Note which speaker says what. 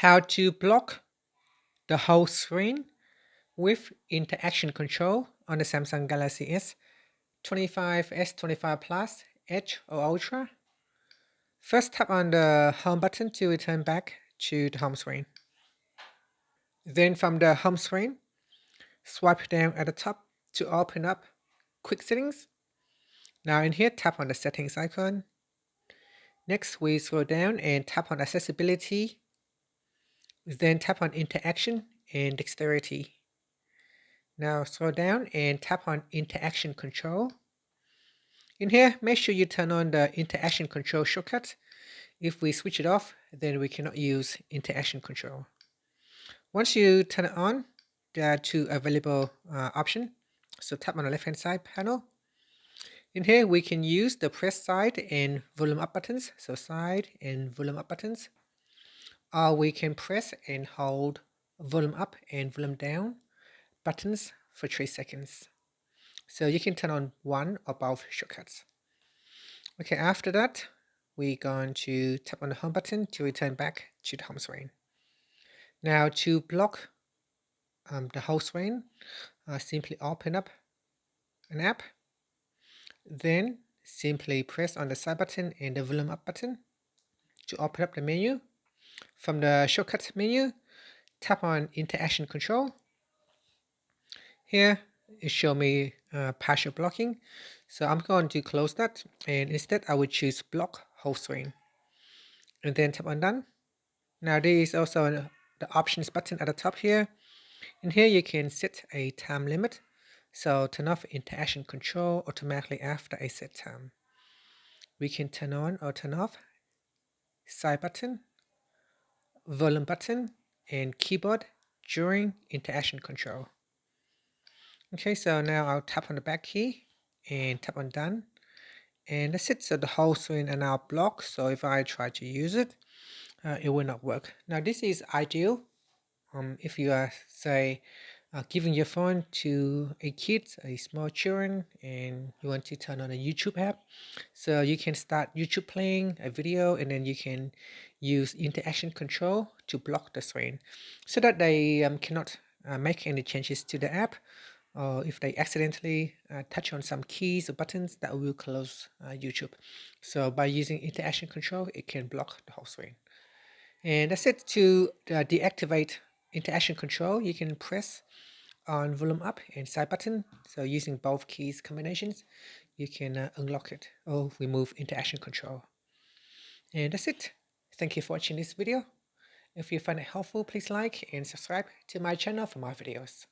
Speaker 1: how to block the whole screen with interaction control on the Samsung Galaxy S25, S25 Plus, Edge or Ultra. First, tap on the home button to return back to the home screen. Then from the home screen, swipe down at the top to open up Quick Settings. Now in here, tap on the settings icon. Next, we scroll down and tap on accessibility. Then tap on interaction and dexterity. Now scroll down and tap on interaction control. In here, make sure you turn on the interaction control shortcut. If we switch it off, then we cannot use interaction control. Once you turn it on, there are two available options. So tap on the left hand side panel. In here, we can use the press side and volume up buttons. So side and volume up buttons. Or we can press and hold volume up and volume down buttons for 3 seconds. So you can turn on one or both shortcuts. Okay, after that, we're going to tap on the home button to return back to the home screen. Now to block the whole screen, simply open up an app. Then simply press on the side button and the volume up button to open up the menu. From the shortcut menu, tap on interaction control. Here it shows me partial blocking. So I'm going to close that, and instead I will choose block whole screen. And then tap on done. Now there is also the options button at the top here. In here you can set a time limit. So turn off interaction control automatically after a set time. We can turn on or turn off side button, volume button, and keyboard during interaction control. Okay, so now I'll tap on the back key and tap on done. And that's it. So the whole screen are now blocked. So if I try to use it, it will not work. Now this is ideal if you are, say, giving your phone to a kid, a small children, and you want to turn on a YouTube app. So you can start YouTube playing a video, and then you can use interaction control to block the screen so that they cannot make any changes to the app, or if they accidentally touch on some keys or buttons, that will close YouTube. So by using interaction control, it can block the whole screen. And that's it. To deactivate interaction control, you can press on volume up and side button. So using both keys combinations, you can unlock it or remove interaction control. And that's it. Thank you for watching this video. If you find it helpful, please like and subscribe to my channel for more videos.